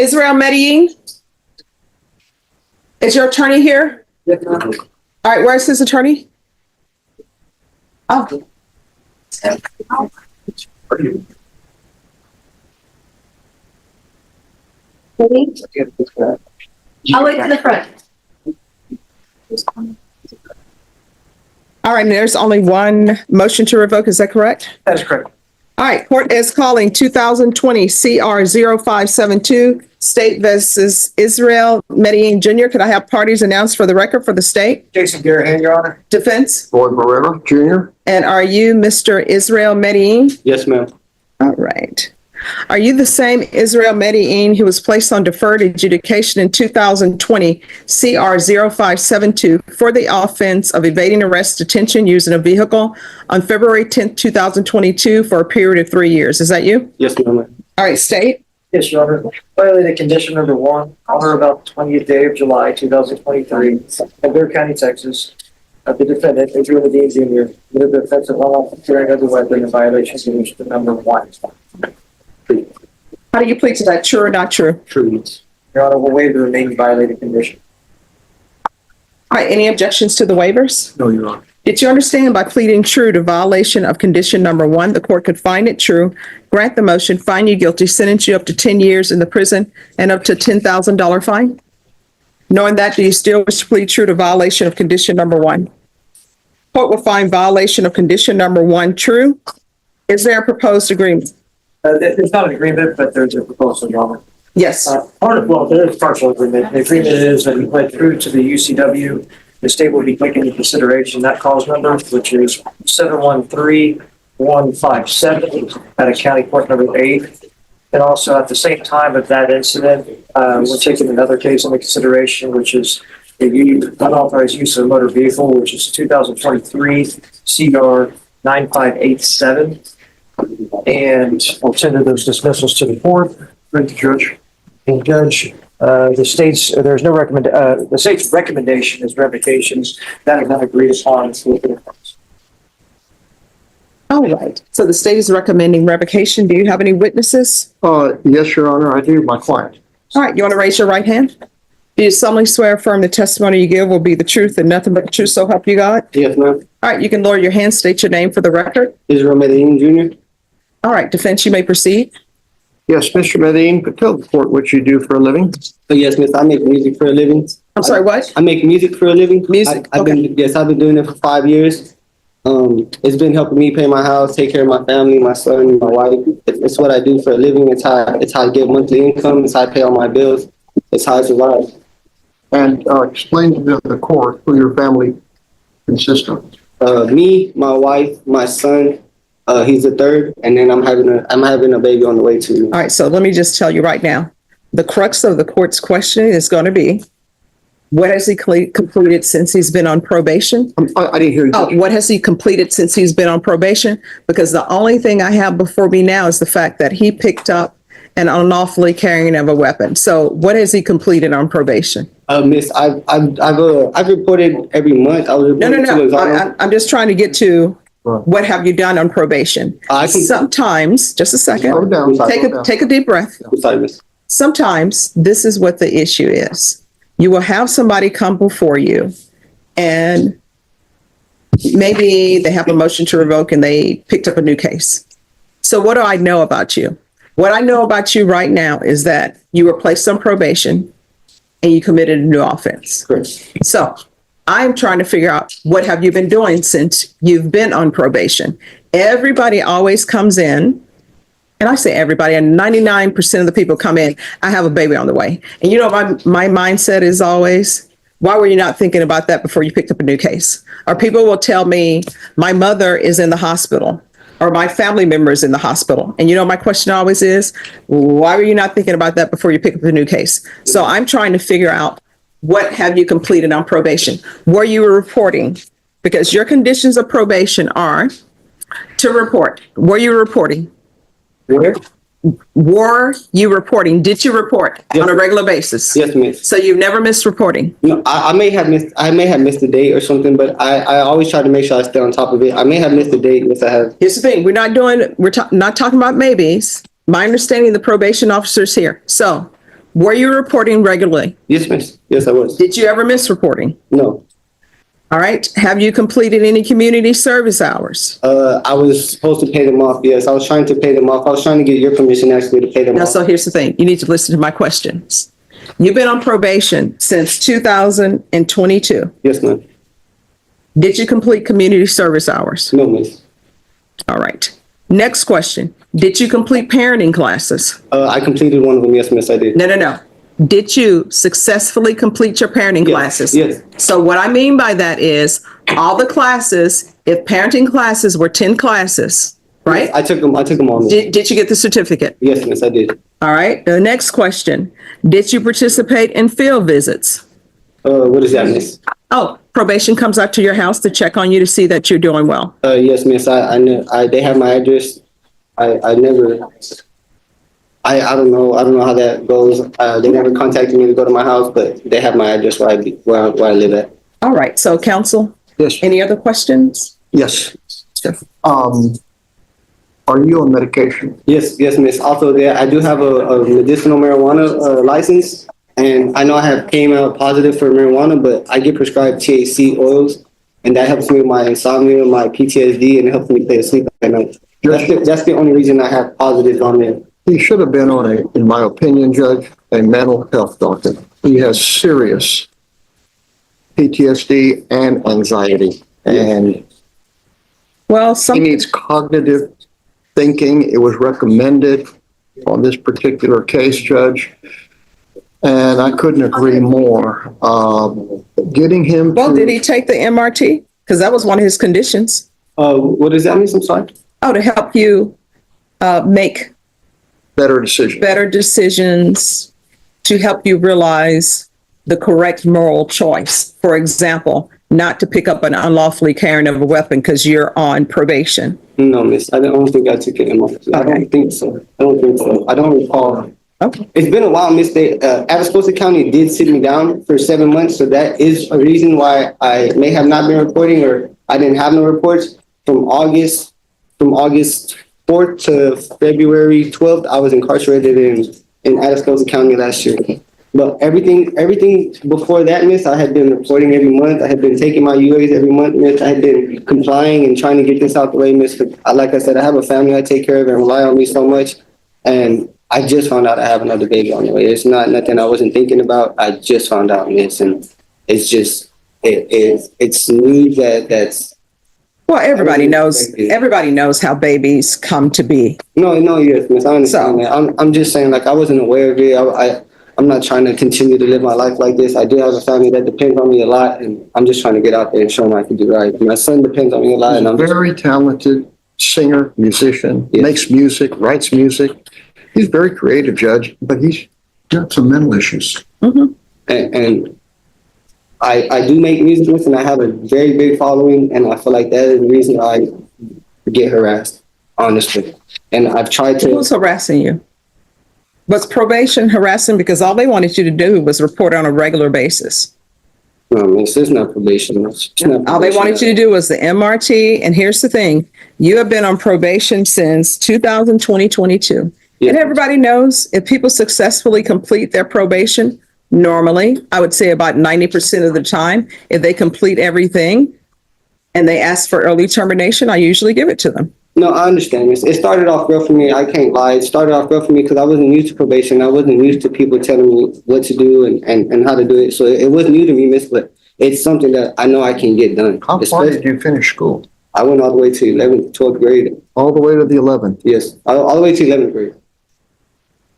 Israel Medellin? Is your attorney here? Yes, All right, where's his attorney? Oh. I'll wait to the front. All right, and there's only one motion to revoke, is that correct? That is correct. All right, court is calling 2020 CR 0572, State versus Israel Medellin Jr. Could I have parties announced for the record for the state? Jason Garahan, Your Honor. Defense? Boyd Barrera, Jr. And are you Mr. Israel Medellin? Yes, ma'am. All right. Are you the same Israel Medellin who was placed on deferred adjudication in 2020 CR 0572 for the offense of evading arrest, detention, using a vehicle on February 10th, 2022 for a period of 3 years? Is that you? Yes, ma'am. All right, state. Yes, Your Honor. Violated condition number 1 on or about the 20th day of July, 2023, in Deferred County, Texas. The defendant, Israel Medellin Jr., committed the offense of unlawful carrying of a weapon in violation of condition number 1. How do you plead to that? True or not true? True. Your Honor, will waive the remaining violated condition. All right, any objections to the waivers? No, Your Honor. Did you understand by pleading true to violation of condition number 1, the court could find it true, grant the motion, find you guilty, sentence you up to 10 years in the prison and up to $10,000 fine? Knowing that, do you still wish to plead true to violation of condition number 1? Court will find violation of condition number 1 true. Is there a proposed agreement? There's not an agreement, but there's a proposal, Your Honor. Yes. There is partial agreement. The agreement is that we pled true to the UCW. The state will be taking into consideration that cause number, which is 713157 at a county court number 8. And also at the same time of that incident, we're taking another case into consideration, which is the unauthorized use of a motor vehicle, which is 2023 CR 9587. And we'll tender those dismissals to the court. Thank you, Judge. And Judge, the state's recommendation is revocations. That is not agreed upon. All right. So the state is recommending revocation. Do you have any witnesses? Yes, Your Honor, I do. My client. All right. You want to raise your right hand? Do you solemnly swear affirm the testimony you give will be the truth and nothing but the truth, so help you God? Yes, ma'am. All right. You can lower your hand, state your name for the record. Israel Medellin, Jr. All right. Defense, you may proceed. Yes, Mr. Medellin, but tell the court what you do for a living. Yes, miss. I make music for a living. I'm sorry, what? I make music for a living. Music, I've been doing it for 5 years. It's been helping me pay my house, take care of my family, my son, my wife. It's what I do for a living. It's how I get monthly income. It's how I pay all my bills. It's how I survive. And explain to the court who your family consists of. Me, my wife, my son. He's the third, and then I'm having a baby on the way too. All right. So let me just tell you right now, the crux of the court's questioning is going to be, what has he completed since he's been on probation? I didn't hear you. Oh, what has he completed since he's been on probation? Because the only thing I have before me now is the fact that he picked up an unlawfully carrying of a weapon. So what has he completed on probation? Miss, I've reported every month. No. I'm just trying to get to what have you done on probation? Sometimes, just a second, take a deep breath. Sometimes this is what the issue is. You will have somebody come before you and maybe they have a motion to revoke and they picked up a new case. So what do I know about you? What I know about you right now is that you were placed on probation and you committed a new offense. Correct. So I'm trying to figure out, what have you been doing since you've been on probation? Everybody always comes in, and I say everybody, and 99% of the people come in, I have a baby on the way. And you know, my mindset is always, why were you not thinking about that before you picked up a new case? Or people will tell me, my mother is in the hospital, or my family member is in the hospital. And you know, my question always is, why were you not thinking about that before you picked up a new case? So I'm trying to figure out, what have you completed on probation? Were you reporting? Because your conditions of probation are to report. Were you reporting? Where? Were you reporting? Did you report on a regular basis? Yes, miss. So you've never missed reporting? No, I may have missed a date or something, but I always try to make sure I stay on top of it. I may have missed a date. Yes, I have. Here's the thing. We're not talking about maybes. My understanding, the probation officer's here. So Were you reporting regularly? Yes, miss. Yes, I was. Did you ever miss reporting? No. All right. Have you completed any community service hours? I was supposed to pay them off. Yes, I was trying to pay them off. I was trying to get your permission actually to pay them Now, off. so here's the thing. You need to listen to my questions. You've been on probation since 2022. Yes, ma'am. Did you complete community service hours? No, miss. All right. Next question. Did you complete parenting classes? I completed one of them. Yes, miss, I did. No. Did you successfully complete your parenting classes? Yes. So what I mean by that is all the classes, if parenting classes were 10 classes, right? I took them all. Miss. Did you get the certificate? Yes, miss, I did. All right. The next question. Did you participate in field visits? What is that, miss? Oh, probation comes out to your house to check on you to see that you're doing well. Yes, miss. I know. They have my address. I never. I don't know. I don't know how that goes. They never contacted me to go to my house, but they have my address where I live at. All right. So counsel, Yes, any other questions? yes. Sure. Are you on medication? Yes, miss. Also, there I do have a medicinal marijuana license, and I know I have came out positive for marijuana, but I get prescribed THC oils, and that helps me with my insomnia, my PTSD, and it helps me stay asleep at night. That's the only reason I have positives on there. He should have been on in my opinion, Judge, a mental health doctor. He has serious PTSD and anxiety, and Well, he needs cognitive thinking. It was recommended on this particular case, Judge, and I couldn't agree more. Getting him well, to- did he take the MRT? Because that was one of his conditions. What does that mean? I'm sorry. Oh, to help you make better decision. better decisions, to help you realize the correct moral choice. For example, not to pick up an unlawfully carrying of a weapon because you're on probation. No, miss. I don't think I took it. I don't think so. I don't recall. Okay. It's been a while, miss. Atascosa County did sit me down for 7 months, so that is a reason why I may have not been reporting, or I didn't have no reports from August 4th to February 12th. I was incarcerated in Atascosa County last year. But everything before that, miss, I had been reporting every month. I had been taking my UAs every month, miss. I had been complying and trying to get this out the way, miss. Like I said, I have a family I take care of and rely on me so much. And I just found out I have another baby on the way. It's not nothing I wasn't thinking about. I just found out, miss. And it's just, it's news that's. Well, everybody knows how babies come to be. No, yes, miss. I understand that. I'm just saying, like, I wasn't aware of it. I'm not trying to continue to live my life like this. I do have a family that depends on me a lot, and I'm just trying to get out there and show them I can do right. My son depends on me a lot, and I'm very talented singer, musician, Yes. makes music, writes music. He's very creative, Judge, but he's got some mental issues. Mm-hmm. and I do make music, and I have a very big following, and I feel like that is the reason I get harassed, honestly. And I've tried to. Who's harassing you? Was probation harassing because all they wanted you to do was report on a regular basis? No, miss, it's not probation. It's not All they probation. wanted you to do was the MRT. And here's the thing. You have been on probation since 2022. Yeah. And everybody knows if people successfully complete their probation, normally, I would say about 90% of the time, if they complete everything and they ask for early termination, I usually give it to them. No, I understand, miss. It started off rough for me. I can't lie. It started off rough for me because I wasn't used to probation. I wasn't used to people telling me what to do and how to do it. So it was new to me, miss, but it's something that I know I can get done. How far did you finish school? I went all the way to 11th, 12th grade. All the way to the 11th. Yes, all the way to 11th grade.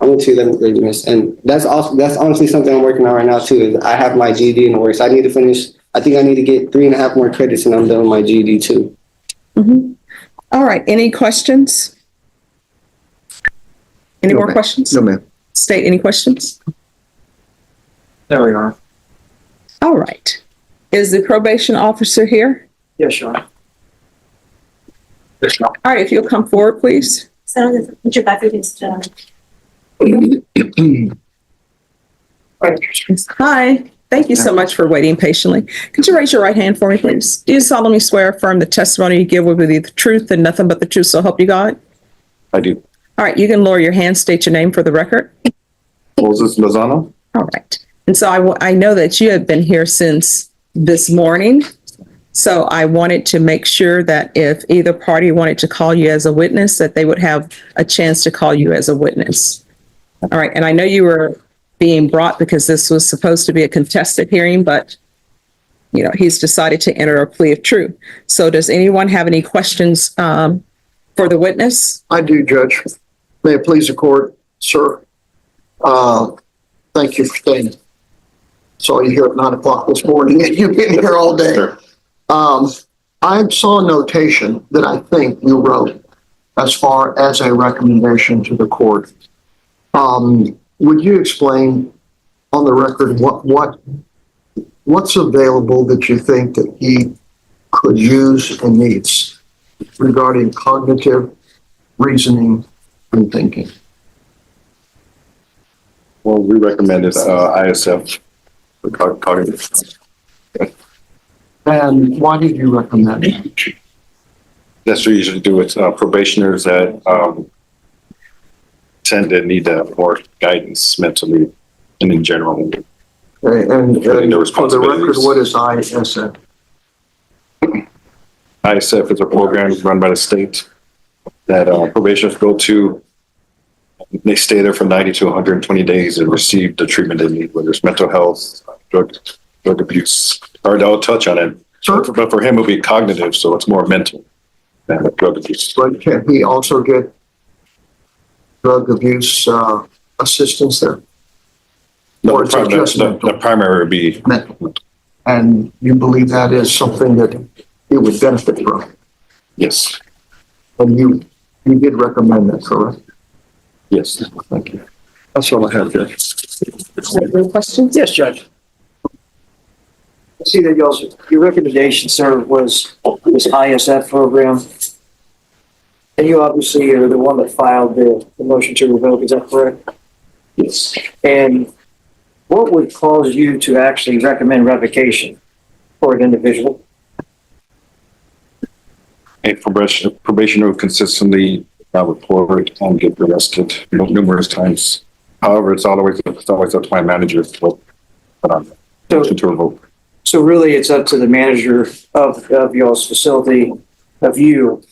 I went to 11th grade, miss. And that's honestly something I'm working on right now, too. Is I have my GED in the works. I need to finish. I think I need to get 3.5 more credits and I'm done with my GED, too. Mm-hmm. All right. Any questions? Any No, more ma'am. questions? No, ma'am. State, any questions? There we are. All right. Is the probation officer here? Yes, Your Honor. Yes, Your Honor. All right. If you'll come forward, please. Put your back against, Hi. Thank you so much for waiting patiently. Could you raise your right hand for me, please? Do you solemnly swear or affirm the testimony you give will be the truth and nothing but the truth, so help you God? I do. All right. You can lower your hand, state your name for the record. Moses Lozano. All right. And so I know that you have been here since this morning. So I wanted to make sure that if either party wanted to call you as a witness, that they would have a chance to call you as a witness. All right. And I know you were being brought because this was supposed to be a contested hearing, but you know, he's decided to enter a plea of truth. So does anyone have any questions for the witness? I do, Judge. May it please the court, sir. Thank you for staying. Saw you here at 9 o'clock this morning and you've been here all day. Sure. I saw a notation that I think you wrote as far as a recommendation to the court. Would you explain on the record what's available that you think that he could use and needs regarding cognitive reasoning and thinking? Well, we recommended ISF for cognitive. And why did you recommend it? That's what we usually do with probationers that tend to need more guidance mentally and in general. And Including the for the record, responsibilities. what is ISF? ISF is a program run by the state that probationers go to. They stay there for 90 to 120 days and receive the treatment they need, whether it's mental health, drug abuse, or they'll touch on it. Sure. But for him, it'll be cognitive, so it's more mental than drug abuse. But can he also get drug abuse assistance there? No, Or is it just the mental? primary would be Mental. And you believe that is something that he would benefit from? yes, And you did recommend that, correct? yes. Thank you. That's all I have, Judge. Any questions? Yes, Judge. I see that your recommendation, sir, was this ISF program. And you obviously are the one that filed the motion to revoke, is that correct? Yes. And what would cause you to actually recommend revocation for an individual? A probationer who consistently report and get arrested numerous times. However, it's always up to my manager to vote. Motion to revoke. So really, it's up to the manager of y'all's facility, of you,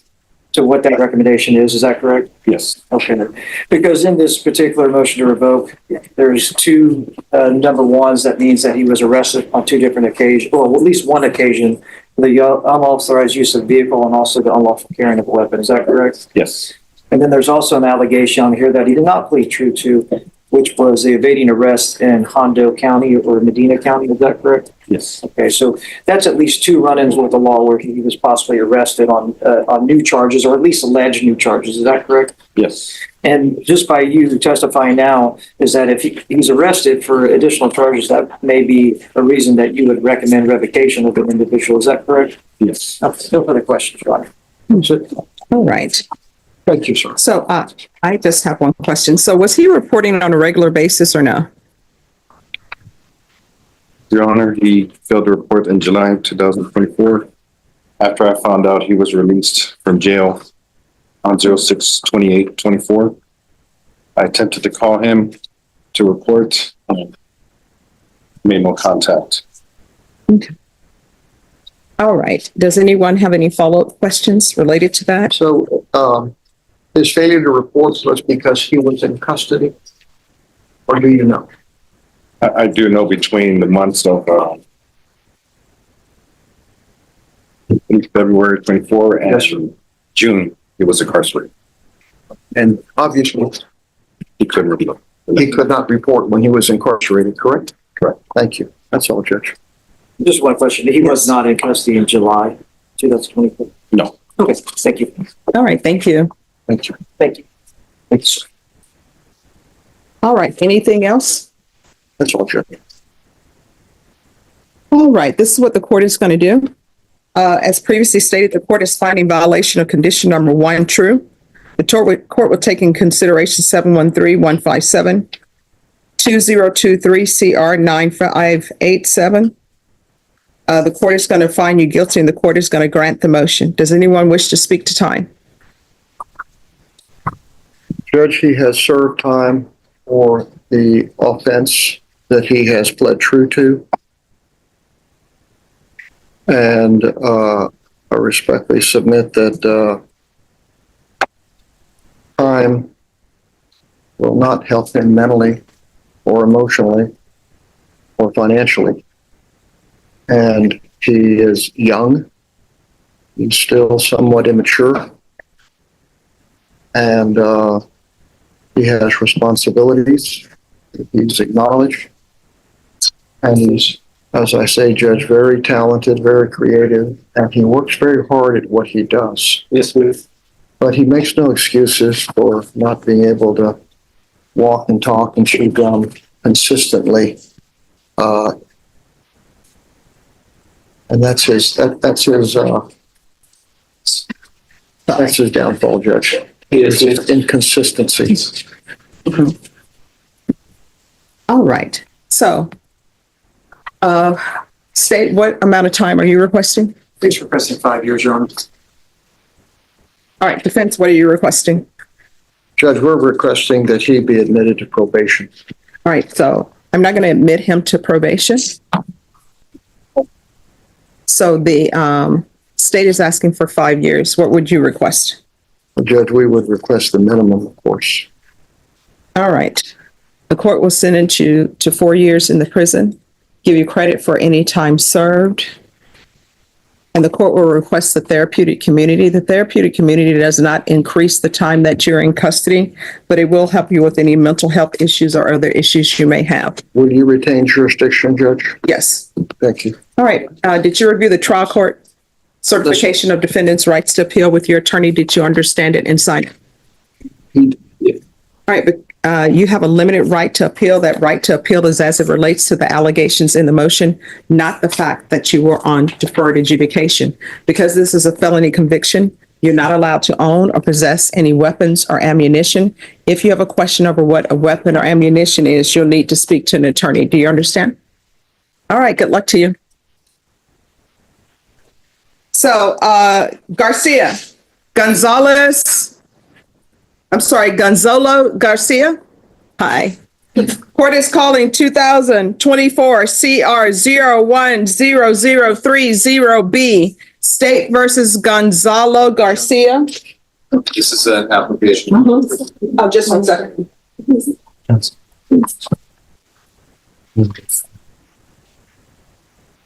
to what that recommendation is that correct? Yes. Okay, because in this particular motion to revoke, there's two number ones. That means that he was arrested on two different occasions, or at least one occasion, the unauthorized use of vehicle and also the unlawful carrying of a weapon. Is that correct? Yes. And then there's also an allegation on here that he did not plead true to, which was the evading arrest in Hondo County or Medina County. Is that correct? Yes. Okay, so that's at least two run-ins with the law where he was possibly arrested on new charges, or at least alleged new charges. Is that correct? Yes. And just by you testifying now, is that if he's arrested for additional charges, that may be a reason that you would recommend revocation of an individual. Is that correct? Yes. No further questions, Your Honor. That's it. All right. Thank you, sir. So I just have one question. So was he reporting on a regular basis or no? Your Honor, he failed to report in July 2024. After I found out he was released from jail on 06/28/24, I attempted to call him to report, made no contact. Okay. All right. Does anyone have any follow-up questions related to that? So, his failure to report was because he was in custody? Or do you know? I do know between the months of February 24 and Yes, sir. June, he was incarcerated. And obviously, He couldn't report. he could not report when he was incarcerated, correct? Correct. Thank you. That's all, Judge. Just one question. He was not in custody in July 2024? No. Okay, thank you. All right. Thank you. Thank you. Thank you. Thanks. All right. Anything else? That's all, Judge. All right. This is what the court is going to do. As previously stated, the court is finding violation of condition number 1 true. The court will take in consideration 713-157, 2023 CR 9587. The court is going to find you guilty and the court is going to grant the motion. Does anyone wish to speak to time? Judge, he has served time for the offense that he has pled true to. And I respectfully submit that time will not help him mentally or emotionally or financially. And he is young. He's still somewhat immature. And he has responsibilities. He's acknowledged. And he's, as I say, Judge, very talented, very creative, and he works very hard at what he does. Yes, ma'am. But he makes no excuses for not being able to walk and talk and chew gum consistently. And that's his downfall, Judge. Yes, ma'am. Inconsistency. All right. So, state, what amount of time are you requesting? Please requesting 5 years, Your Honor. All right, defense, what are you requesting? Judge, we're requesting that he be admitted to probation. All right, so I'm not going to admit him to probation. So the state is asking for 5 years. What would you request? Judge, we would request the minimum, of course. All right. The court will sentence you to 4 years in the prison, give you credit for any time served. And the court will request the therapeutic community. The therapeutic community does not increase the time that you're in custody, but it will help you with any mental health issues or other issues you may have. Will you retain jurisdiction, Judge? Yes. Thank you. All right. Did you review the trial court certification of defendants' rights to appeal with your attorney? Did you understand it and sign it? All right, but you have a limited right to appeal. That right to appeal is as it relates to the allegations in the motion, not the fact that you were on deferred adjudication. Because this is a felony conviction, you're not allowed to own or possess any weapons or ammunition. If you have a question over what a weapon or ammunition is, you'll need to speak to an attorney. Do you understand? All right, good luck to you. So, Garcia, Gonzalo Garcia. Hi. Court is calling 2024 CR 010030B, State versus Gonzalo Garcia. This is an application. Oh, just 1 second.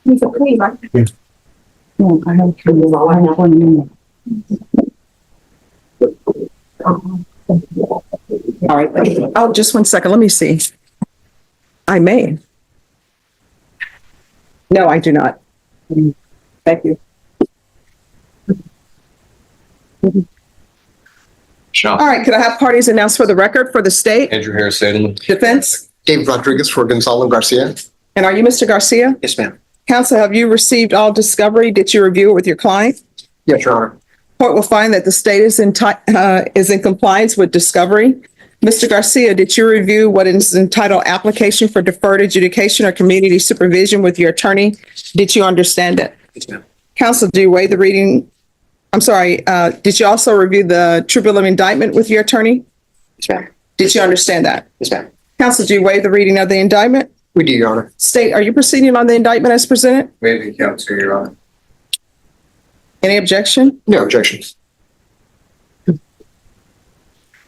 He's a plea, right? All right. Oh, just 1 second. Let me see. I may. No, I do not. Thank you. Sean. All right. Could I have parties announced for the record for the state? Andrew Harris, Salem. Defense? Dave Rodriguez for Gonzalo Garcia. And are you Mr. Garcia? Yes, ma'am. Counsel, have you received all discovery? Did you review it with your client? Yes, Your Honor. Court will find that the state is in compliance with discovery. Mr. Garcia, did you review what is entitled application for deferred adjudication or community supervision with your attorney? Did you understand it? Yes, ma'am. Counsel, do you weigh the reading? I'm sorry, did you also review the tribunal of indictment with your attorney? Yes, ma'am. Did you understand that? Yes, ma'am. Counsel, do you weigh the reading of the indictment? We do, Your Honor. State, are you proceeding on the indictment as presented? Waive the counts, Your Honor. Any objection? No objections.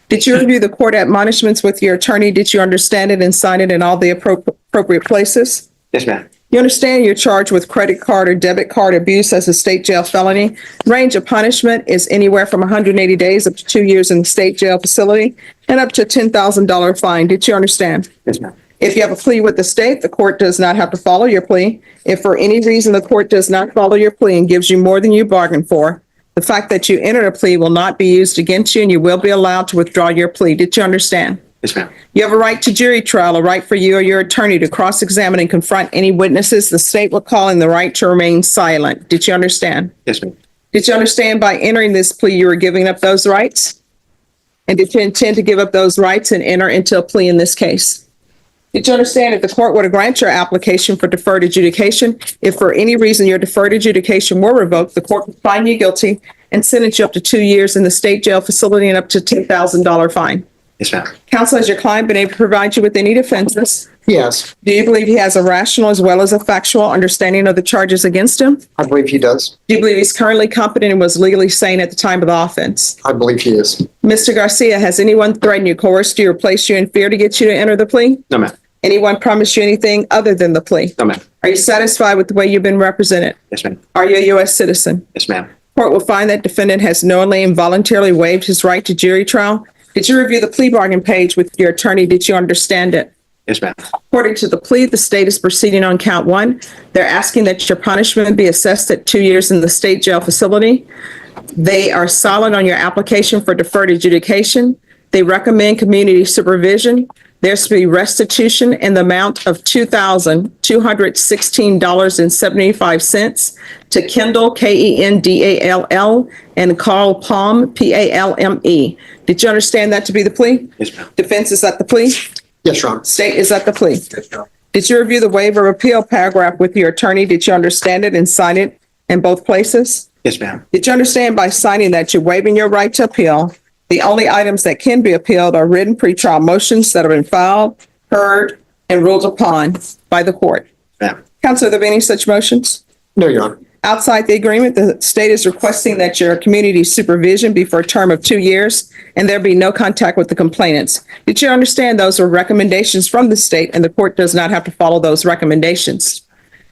Did you review the court admonishments with your attorney? Did you understand it and sign it in all the appropriate places? Yes, ma'am. You understand you're charged with credit card or debit card abuse as a state jail felony. Range of punishment is anywhere from 180 days up to 2 years in the state jail facility and up to $10,000 fine. Did you understand? Yes, ma'am. If you have a plea with the state, the court does not have to follow your plea. If for any reason the court does not follow your plea and gives you more than you bargained for, the fact that you entered a plea will not be used against you and you will be allowed to withdraw your plea. Did you understand? Yes, ma'am. You have a right to jury trial, a right for you or your attorney to cross-examine and confront any witnesses the state will call in the right to remain silent. Did you understand? Yes, ma'am. Did you understand by entering this plea you were giving up those rights? And did you intend to give up those rights and enter into a plea in this case? Did you understand if the court were to grant your application for deferred adjudication, if for any reason your deferred adjudication were revoked, the court would find you guilty and sentence you up to 2 years in the state jail facility and up to $10,000 fine? Yes, ma'am. Counsel, has your client been able to provide you with any defenses? Yes, Do you believe he has a rational as well as a factual understanding of the charges against him? I believe he does. Do you believe he's currently competent and was legally sane at the time of the offense? I believe he is. Mr. Garcia, has anyone threatened you, coerced you, or placed you in fear to get you to enter the plea? No, ma'am. Anyone promised you anything other than the plea? No, ma'am. Are you satisfied with the way you've been represented? Yes, ma'am. Are you a U.S. citizen? Yes, ma'am. Court will find that defendant has knowingly and voluntarily waived his right to jury trial. Did you review the plea bargain page with your attorney? Did you understand it? Yes, ma'am. According to the plea, the state is proceeding on count one. They're asking that your punishment be assessed at 2 years in the state jail facility. They are silent on your application for deferred adjudication. They recommend community supervision. There's to be restitution in the amount of $2,216.75 to Kendall, Kendall, and Carl Palm, Palme. Did you understand that to be the plea? Yes, ma'am. Defense is at the plea? Yes, Your Honor. State is at the plea. Yes, Your Honor. Did you review the waiver of appeal paragraph with your attorney? Did you understand it and sign it in both places? Yes, ma'am. Did you understand by signing that you're waiving your right to appeal? The only items that can be appealed are written pretrial motions that have been filed, heard, and ruled upon by the court. Ma'am. Counsel, are there any such motions? No, Your Honor. Outside the agreement, the state is requesting that your community supervision be for a term of 2 years and there be no contact with the complainants. Did you understand those are recommendations from the state and the court does not have to follow those recommendations?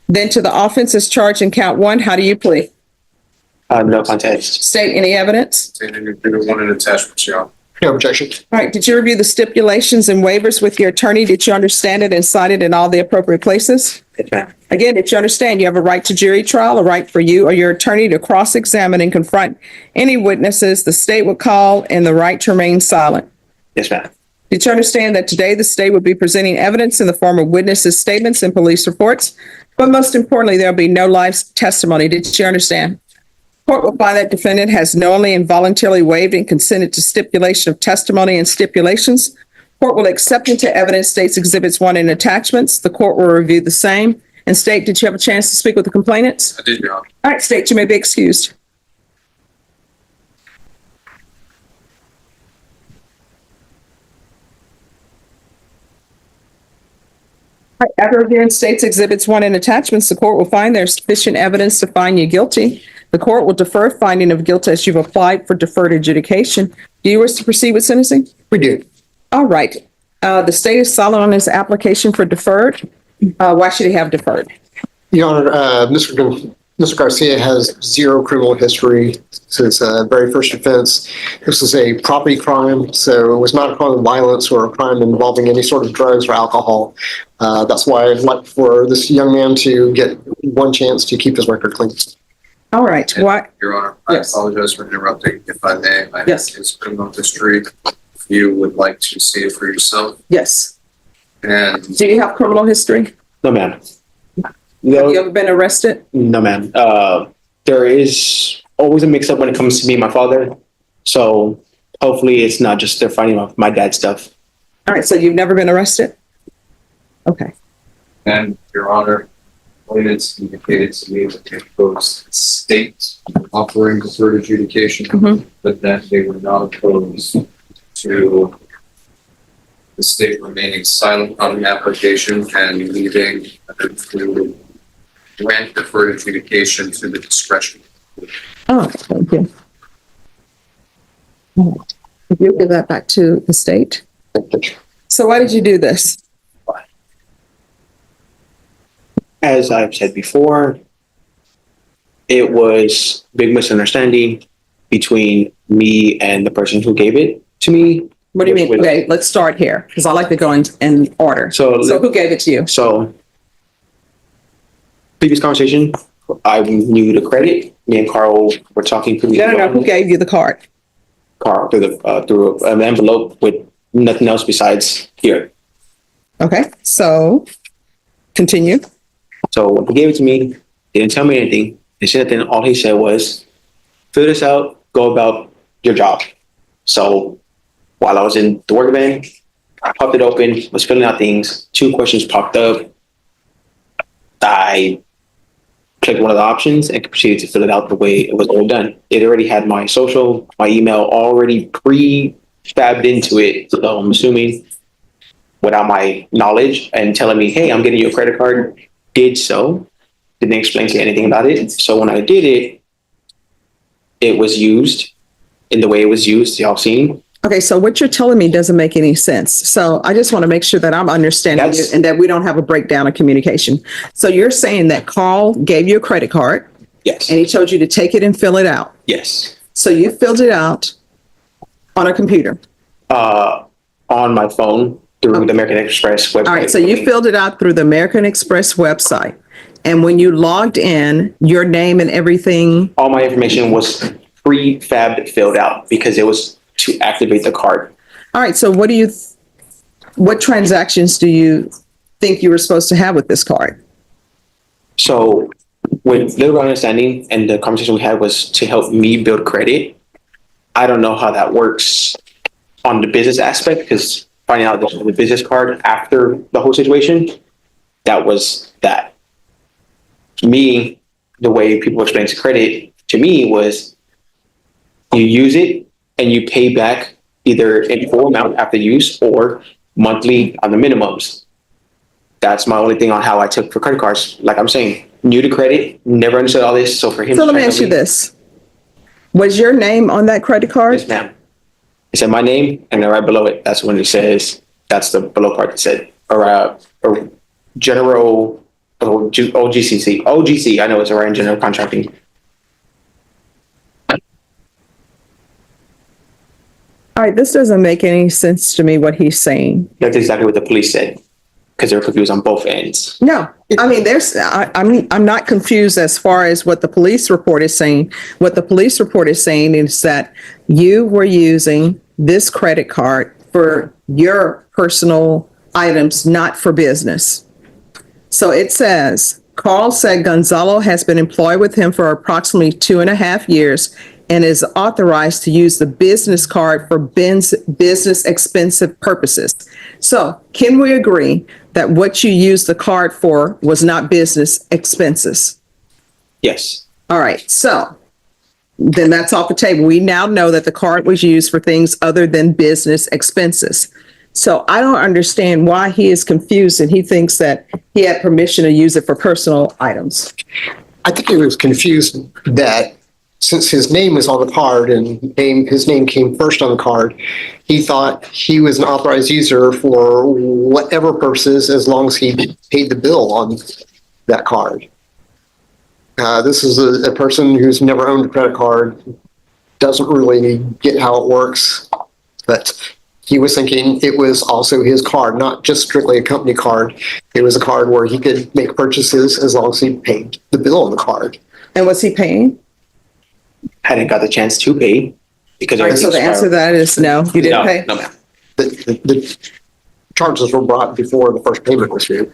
Then to the offenses charged in count one, how do you plead? No contest. State any evidence? One in attachments, Your Honor. No objection. All right, did you review the stipulations and waivers with your attorney? Did you understand it and sign it in all the appropriate places? Yes, ma'am. Again, did you understand you have a right to jury trial, a right for you or your attorney to cross-examine and confront any witnesses the state would call, and the right to remain silent? Yes, ma'am. Did you understand that today the state would be presenting evidence in the form of witnesses' statements and police reports? But most importantly, there'll be no live testimony. Did you understand? Court will find that defendant has knowingly and voluntarily waived and consented to stipulation of testimony and stipulations. Court will accept into evidence states exhibits 1 and attachments. The court will review the same. And state, did you have a chance to speak with the complainants? I did, Your Honor. All right, state, you may be excused. All right, after reviewing states exhibits 1 and attachments, the court will find there's sufficient evidence to find you guilty. The court will defer finding of guilt as you've applied for deferred adjudication. Do you wish to proceed with sentencing? We do. All right. The state is silent on his application for deferred. Why should he have deferred? Your Honor, Mr. Garcia has zero criminal history since very first offense. This is a property crime, so it was not a crime of violence or a crime involving any sort of drugs or alcohol. That's why I'd like for this young man to get one chance to keep his record clean. All right. Why? Your Honor, I Yes. apologize for interrupting, if I may. I have Yes. his criminal history. If you would like to see it for yourself. Yes. And Do you have criminal history? No, ma'am. Have you No, ever been arrested? no, ma'am. There is always a mix-up when it comes to me and my father. So hopefully it's not just they're finding my dad's stuff. All right. So you've never been arrested? Okay. and Your Honor, plaintiffs indicated to me that they opposed state offering deferred adjudication, Mhm. but that they were not opposed to the state remaining silent on the application and leaving to grant deferred adjudication to the discretion. Oh, thank you. All right. If you give that back to the state. So why did you do this? As I've said before, it was big misunderstanding between me and the person who gave it to me. What do you mean? Which was- Okay, let's start here because I like to go in order. So who gave it to you? So, previous conversation, I knew the credit. Me and Carl were talking previously. No. Who gave you the card? Carl through an envelope with nothing else besides here. Okay, so continue. So when he gave it to me, they didn't tell me anything. They said that then all he said was, fill this out, go about your job. So while I was in the work van, I popped it open, was filling out things. 2 questions popped up. I clicked one of the options and proceeded to fill it out the way it was all done. It already had my social, my email already fabbed into it. So I'm assuming without my knowledge and telling me, hey, I'm getting you a credit card, did so. Didn't explain to me anything about it. So when I did it, it was used in the way it was used. Y'all seen? Okay, so what you're telling me doesn't make any sense. So I just want to make sure that I'm understanding you and that we don't have a breakdown of communication. So you're saying that Carl gave you a credit card Yes. and he told you to take it and fill it out. Yes. So you filled it out on a computer. On my phone through the American Express website. All right, so you filled it out through the American Express website. And when you logged in, your name and everything. All my information was pre-fabbed filled out because it was to activate the card. All right, so what transactions do you think you were supposed to have with this card? So with little understanding and the conversation we had was to help me build credit. I don't know how that works on the business aspect because finding out the business card after the whole situation, that was that. Me, the way people explain to credit to me was you use it and you pay back either in full amount after use or monthly on the minimums. That's my only thing on how I took for credit cards. Like I'm saying, new to credit, never understood all this. So for him, So let me ask you this. Was your name on that credit card? Yes, ma'am. It said my name, and then right below it, that's when it says, that's the below part that said, or general, OGCC, I know it's around general contracting. All right, this doesn't make any sense to me what he's saying. That's exactly what the police said, because they were confused on both ends. No, I mean, I'm not confused as far as what the police report is saying. What the police report is saying is that you were using this credit card for your personal items, not for business. So it says, Carl said Gonzalo has been employed with him for approximately 2.5 years and is authorized to use the business card for business expensive purposes. So can we agree that what you used the card for was not business expenses? Yes. All right, so then that's off the table. We now know that the card was used for things other than business expenses. So I don't understand why he is confused and he thinks that he had permission to use it for personal items. I think he was confused that since his name was on the card and his name came first on the card, he thought he was an authorized user for whatever purposes as long as he paid the bill on that card. This is a person who's never owned a credit card, doesn't really get how it works, but he was thinking it was also his card, not just strictly a company card. It was a card where he could make purchases as long as he paid the bill on the card. And was he paying? Hadn't got the chance to pay because All right, so the answer to that is no, you didn't pay? No, ma'am. The charges were brought before the first payment was due.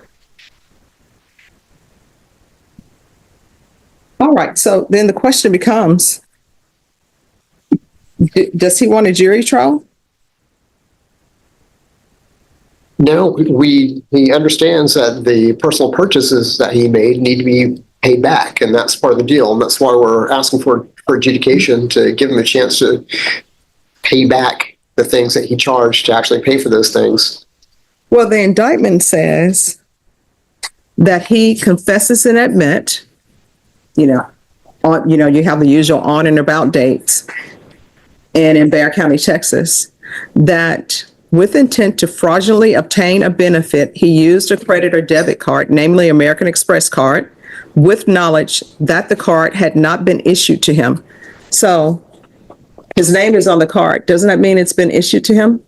All right, so then the question becomes, does he want a jury trial? No, he understands that the personal purchases that he made need to be paid back, and that's part of the deal. And that's why we're asking for adjudication to give him a chance to pay back the things that he charged to actually pay for those things. Well, the indictment says that he confesses and admit, you have the usual on and about dates, and in Bexar County, Texas, that with intent to fraudulently obtain a benefit, he used a credit or debit card, namely American Express card, with knowledge that the card had not been issued to him. So his name is on the card. Doesn't that mean it's been issued to him?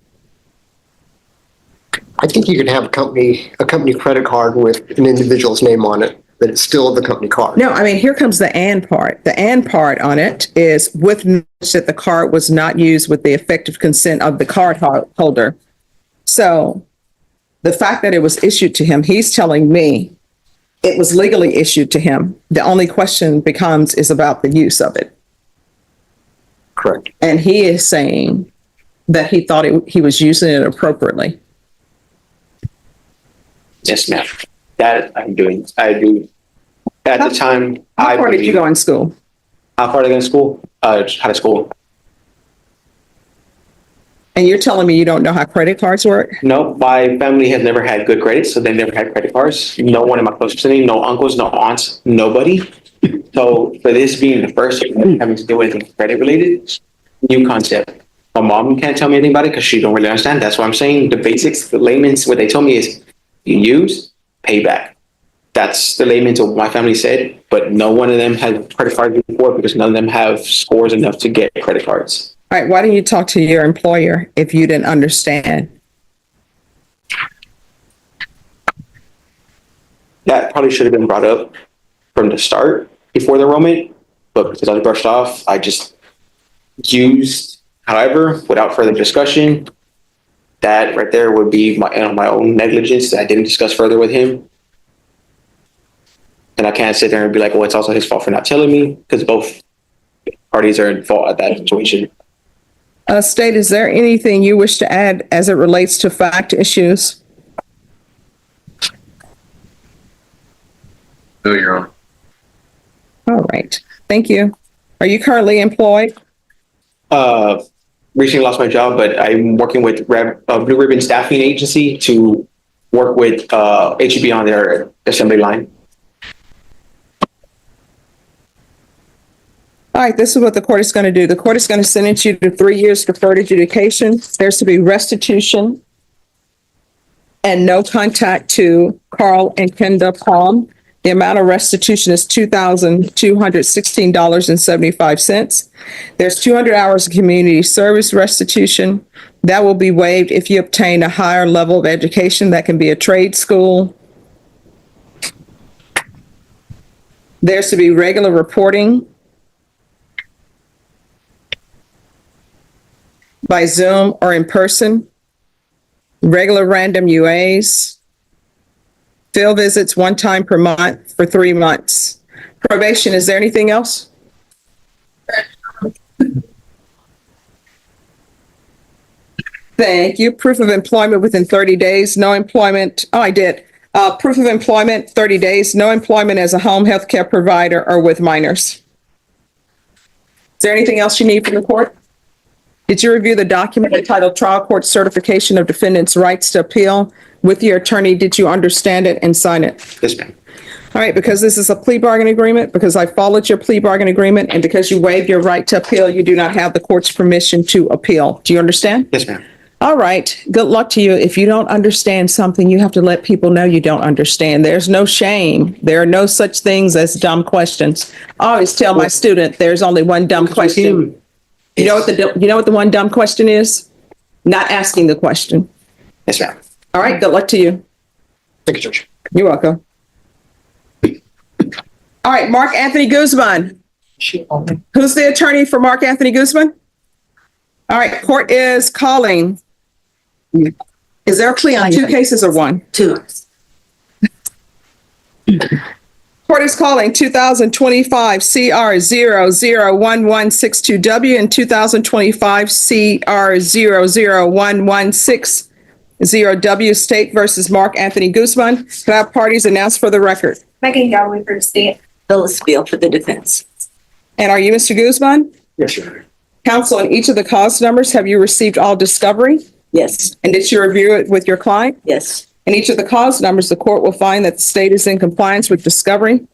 I think you can have a company credit card with an individual's name on it, but it's still the company card. No, I mean, here comes the and part. The and part on it is with knowledge that the card was not used with the effective consent of the card holder. So the fact that it was issued to him, he's telling me it was legally issued to him. The only question becomes is about the use of it. Correct. And he is saying that he thought he was using it appropriately. Yes, ma'am. That I'm doing. I do. At the time, How far did you go in school? How far did I go in school? Out of school. And you're telling me you don't know how credit cards work? No, my family has never had good credit, so they never had credit cards. No one in my close vicinity, no uncles, no aunts, nobody. So for this being the first time having to deal with anything credit related, new concept. My mom can't tell me anything about it because she don't really understand. That's what I'm saying. The basics, the layman's, what they told me is you use, pay back. That's the layman's of what my family said, but no one of them had credit cards before because none of them have scores enough to get credit cards. All right, why didn't you talk to your employer if you didn't understand? That probably should have been brought up from the start before the enrollment, but because I was brushed off, I just used, however, without further discussion. That right there would be my own negligence that I didn't discuss further with him. And I can't sit there and be like, well, it's also his fault for not telling me, because both parties are in fault at that situation. State, is there anything you wish to add as it relates to fact issues? No, Your Honor. All right, thank you. Are you currently employed? Recently lost my job, but I'm working with Blue Ribbon Staffing Agency to work with HEB on their assembly line. All right, this is what the court is going to do. The court is going to sentence you to 3 years deferred adjudication. There's to be restitution and no contact to Carl and Kenda Palm. The amount of restitution is $2,216.75. There's 200 hours of community service restitution. That will be waived if you obtain a higher level of education. That can be a trade school. There's to be regular reporting by Zoom or in person, regular random UAs, field visits 1 time per month for 3 months. Probation, is there anything else? Thank you. Proof of employment within 30 days, no employment. Oh, I did. Proof of employment, 30 days, no employment as a home health care provider or with minors. Is there anything else you need from the court? Did you review the document entitled Trial Court Certification of Defendants' Rights to Appeal with your attorney? Did you understand it and sign it? Yes, ma'am. All right, because this is a plea bargain agreement, because I followed your plea bargain agreement, and because you waived your right to appeal, you do not have the court's permission to appeal. Do you understand? Yes, ma'am. All right, good luck to you. If you don't understand something, you have to let people know you don't understand. There's no shame. There are no such things as dumb questions. I always tell my student, there's only one dumb question. You know what the one dumb question is? Not asking the question. Yes, ma'am. All right, good luck to you. Thank you, Judge. You're welcome. All right, Mark Anthony Guzman. Who's the attorney for Mark Anthony Guzman? All right, court is calling. Is there a plea on 2 cases or 1? 2. Court is calling 2025 CR 001162W and 2025 CR 001160W State versus Mark Anthony Guzman. Can I have parties announced for the record? Megan Galloway for the state. Phyllis Beal for the defense. And are you Mr. Guzman? Yes, Your Honor. Counsel, in each of the cause numbers, have you received all discovery? Yes. And did you review it with your client? Yes. In each of the cause numbers, the court will find that the state is in compliance with discovery.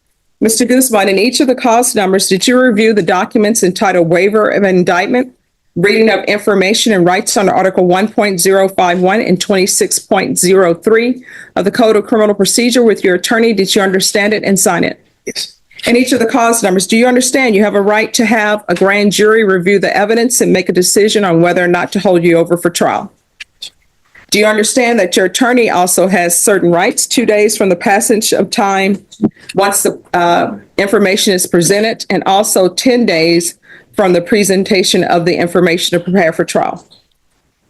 Mr. Guzman, in each of the cause numbers, did you review the documents entitled Waiver of Indictment, Reading of Information and Rights under Article 1.051 and 26.03 of the Code of Criminal Procedure with your attorney? Did you understand it and sign it? Yes. In each of the cause numbers, do you understand you have a right to have a grand jury review the evidence and make a decision on whether or not to hold you over for trial? Do you understand that your attorney also has certain rights, 2 days from the passage of time once the information is presented, and also 10 days from the presentation of the information to prepare for trial?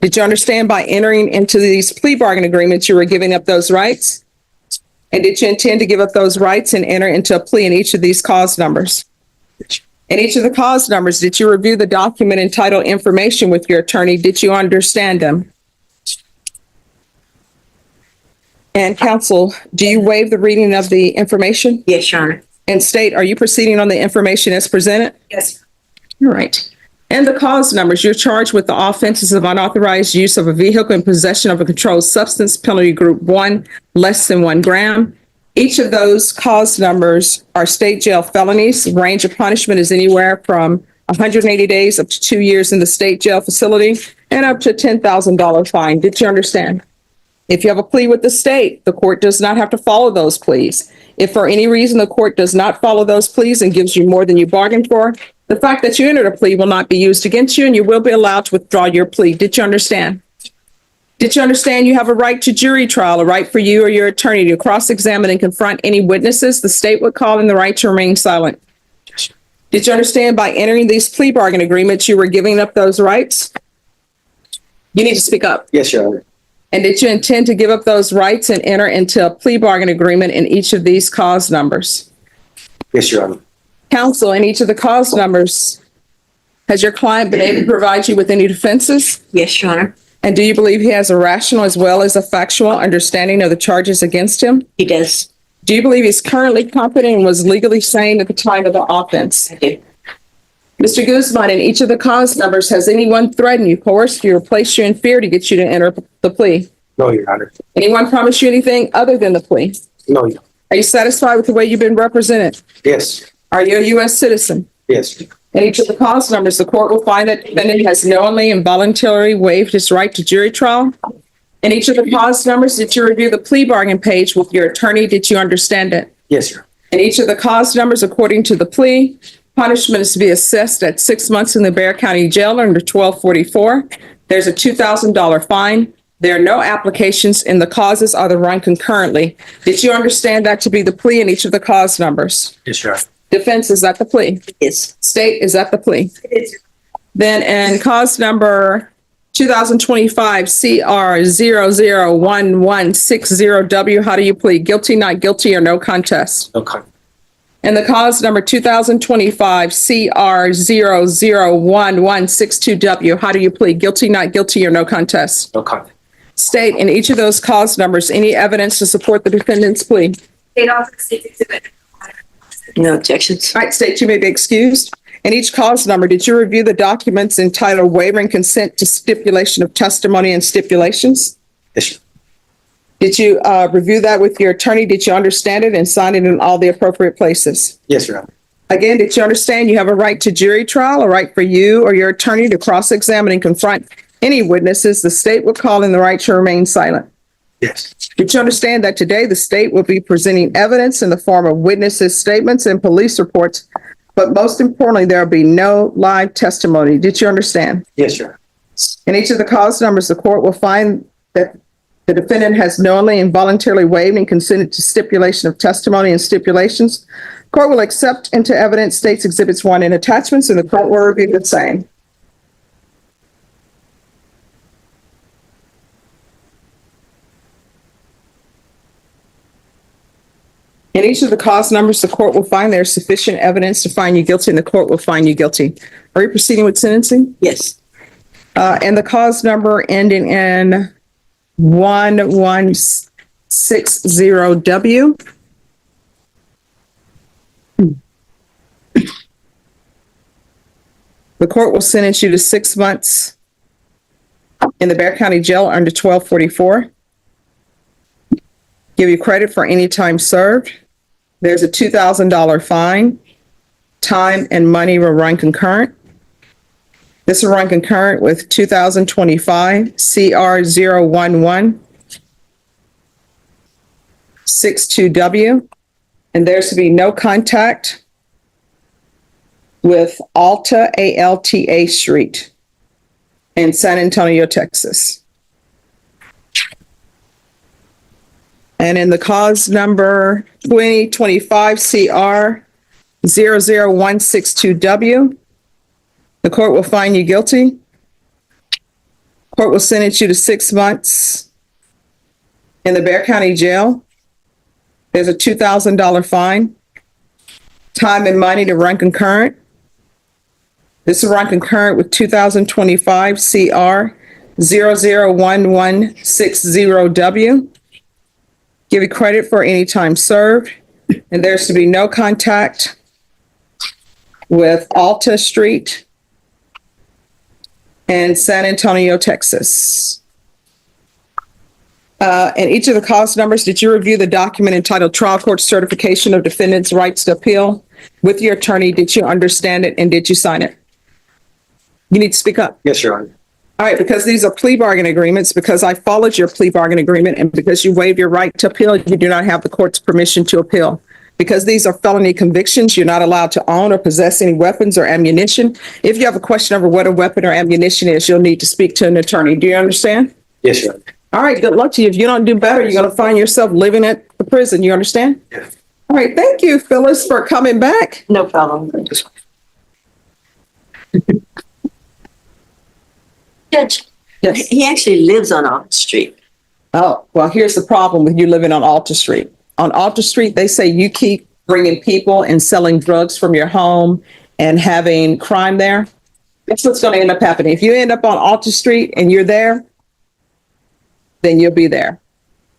Did you understand by entering into these plea bargain agreements, you were giving up those rights? And did you intend to give up those rights and enter into a plea in each of these cause numbers? In each of the cause numbers, did you review the document entitled Information with your attorney? Did you understand them? And counsel, do you waive the reading of the information? Yes, Your Honor. And state, are you proceeding on the information as presented? Yes. All right. And the cause numbers, you're charged with the offenses of unauthorized use of a vehicle in possession of a controlled substance, penalty group 1, less than 1 gram. Each of those cause numbers are state jail felonies. The range of punishment is anywhere from 180 days up to 2 years in the state jail facility and up to a $10,000 fine. Did you understand? If you have a plea with the state, the court does not have to follow those pleas. If for any reason the court does not follow those pleas and gives you more than you bargained for, the fact that you entered a plea will not be used against you and you will be allowed to withdraw your plea. Did you understand? Did you understand you have a right to jury trial, a right for you or your attorney to cross-examine and confront any witnesses the state would call in the right to remain silent? Did you understand by entering these plea bargain agreements, you were giving up those rights? You need to speak up. Yes, Your Honor. And did you intend to give up those rights and enter into a plea bargain agreement in each of these cause numbers? Yes, Your Honor. Counsel, in each of the cause numbers, has your client been able to provide you with any defenses? Yes, Your Honor. And do you believe he has a rational as well as a factual understanding of the charges against him? He does. Do you believe he's currently competent and was legally sane at the time of the offense? I do. Mr. Guzman, in each of the cause numbers, has anyone threatened you, coerced you, or placed you in fear to get you to enter the plea? No, Your Honor. Anyone promised you anything other than the plea? No, Your Honor. Are you satisfied with the way you've been represented? Yes. Are you a U.S. citizen? Yes. In each of the cause numbers, the court will find that the defendant has knowingly and voluntarily waived his right to jury trial. In each of the cause numbers, did you review the plea bargain page with your attorney? Did you understand it? Yes, Your Honor. In each of the cause numbers, according to the plea, punishment is to be assessed at 6 months in the Bexar County Jail under 1244. There's a $2,000 fine. There are no applications in the causes or the run concurrently. Did you understand that to be the plea in each of the cause numbers? Yes, Your Honor. Defense, is that the plea? Yes. State, is that the plea? It is. Then in cause number 2025 CR 001160W, how do you plead? Guilty, not guilty, or no contest? No comment. And the cause number 2025 CR 001162W, how do you plead? Guilty, not guilty, or no contest? No comment. State, in each of those cause numbers, any evidence to support the defendant's plea? No objections. All right, state, you may be excused. In each cause number, did you review the documents entitled waiver and consent to stipulation of testimony and stipulations? Yes, Your Did you review that with your attorney? Did you understand it and sign it in all the appropriate places? Yes, Your Honor. Again, did you understand you have a right to jury trial, a right for you or your attorney to cross-examine and confront any witnesses the state will call in the right to remain silent? Yes. Did you understand that today the state will be presenting evidence in the form of witnesses' statements and police reports, but most importantly, there will be no live testimony? Did you understand? Yes, Your Honor. In each of the cause numbers, the court will find that the defendant has knowingly and voluntarily waived and consented to stipulation of testimony and stipulations. Court will accept into evidence states exhibits 1 and attachments, and the court will review the same. In each of the cause numbers, the court will find there is sufficient evidence to find you guilty, and the court will find you guilty. Are you proceeding with sentencing? Yes. And the cause number ending in 1160W. The court will sentence you to 6 months in the Bexar County Jail under 1244. Give you credit for any time served. There's a $2,000 fine. Time and money will run concurrent. This will run concurrent with 2025 CR 01162W. And there's to be no contact with Alta, ALTA Street in San Antonio, Texas. And in the cause number 2025 CR 00162W, the court will find you guilty. Court will sentence you to 6 months in the Bexar County Jail. There's a $2,000 fine. Time and money to run concurrent. This will run concurrent with 2025 CR 001160W. Give you credit for any time served, and there's to be no contact with Alta Street and San Antonio, Texas. And each of the cause numbers, did you review the document entitled Trial Court Certification of Defendants' Rights to Appeal with your attorney? Did you understand it and did you sign it? You need to speak up. Yes, Your Honor. All right, because these are plea bargain agreements, because I followed your plea bargain agreement, and because you waive your right to appeal, you do not have the court's permission to appeal. Because these are felony convictions, you're not allowed to own or possess any weapons or ammunition. If you have a question over what a weapon or ammunition is, you'll need to speak to an attorney. Do you understand? Yes, Your Honor. All right, good luck to you. If you don't do better, you're going to find yourself living at the prison. You understand? Yes. All right, thank you, Phyllis, for coming back. No problem. Judge, Yes. he actually lives on Alta Street. Oh, well, here's the problem with you living on Alta Street. On Alta Street, they say you keep bringing people and selling drugs from your home and having crime there. That's what's going to end up happening. If you end up on Alta Street and you're there, then you'll be there.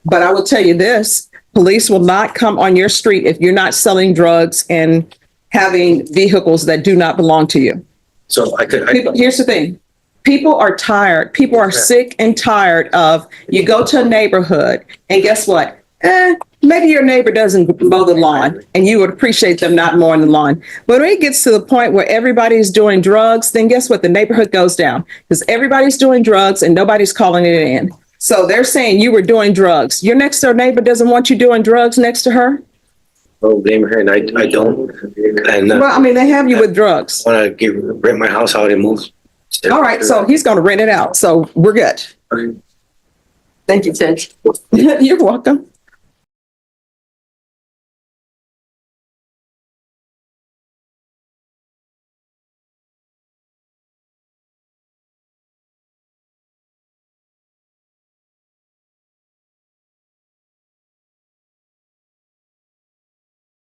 But I will tell you this, police will not come on your street if you're not selling drugs and having vehicles that do not belong to you. So People, here's the thing. People are tired. People are sick and tired of, you go to a neighborhood and guess what? Maybe your neighbor doesn't mow the lawn and you would appreciate them not mowing the lawn. But when it gets to the point where everybody's doing drugs, then guess what? The neighborhood goes down because everybody's doing drugs and nobody's calling it in. So they're saying you were doing drugs. Your next door neighbor doesn't want you doing drugs next to her? oh, blame her, and I don't. And Well, I mean, they have you with drugs. want to rent my house out and move. All right, so he's going to rent it out. So we're good. Thank you, Judge. You're welcome.